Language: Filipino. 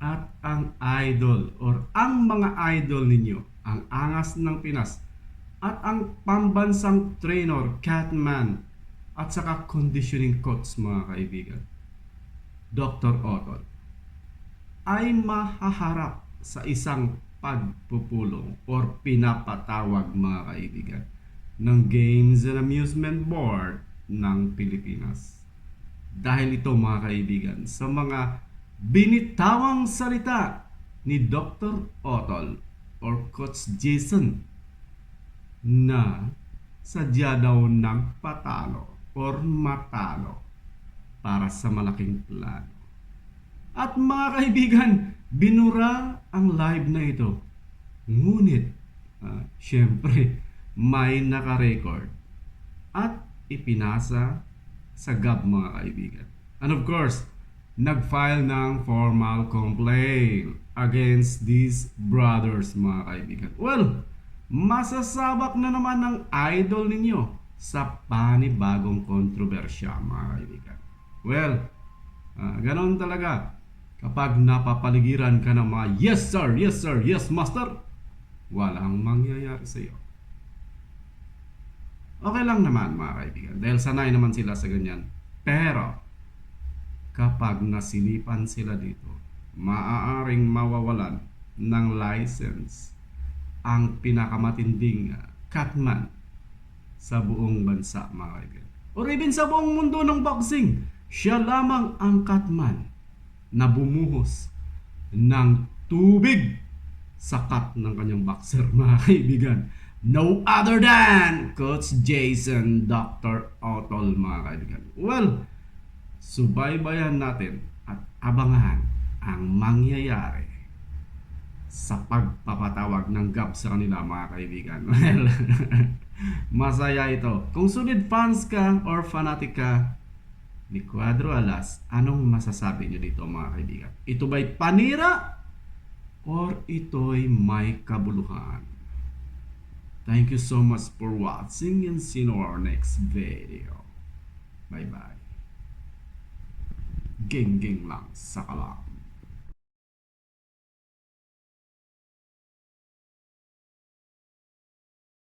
at ang idol or ang mga idol ninyo, ang angas ng Pinas at ang pambansang trainer Catman at saka conditioning coach mga kaibigan, Dr. Otol, ay mahaharap sa isang pagpupulong or pinapatawag mga kaibigan ng Games and Amusement Board ng Pilipinas. Dahil ito mga kaibigan sa mga binitawang salita ni Dr. Otol or Coach Jason na sadya daw nagpatalo or matalo para sa malaking plano. At mga kaibigan, binura ang live na ito. Ngunit, syempre, may naka-record at ipinasa sa GAB mga kaibigan. And of course, nag-file ng formal complaint against these brothers mga kaibigan. Well, masasabak na naman ng idol ninyo sa panibagong kontrobersya mga kaibigan. Well, ganon talaga. Kapag napapaligiran ka ng mga yes sir, yes sir, yes master, walang mangyayari sa iyo. Okay lang naman mga kaibigan dahil sanay naman sila sa ganyan. Pero kapag nasilipan sila dito, maaaring mawawalan ng license ang pinakamatinding catman sa buong bansa mga kaibigan. Or even sa buong mundo ng boxing, siya lamang ang catman na bumuhos ng tubig sa cut ng kanyang boxer mga kaibigan. No other than Coach Jason Dr. Otol mga kaibigan. Well, subaybayan natin at abangan ang mangyayari sa pagpapatawag ng GAB sa kanila mga kaibigan. Well, masaya ito. Kung solid fans ka or fanatic ka ni Cuadro Alas, anong masasabi nyo dito mga kaibigan? Ito ba'y panira or ito'y may kabuluhan? Thank you so much for watching and see you in our next video. Bye bye. Ging lang sa kalam.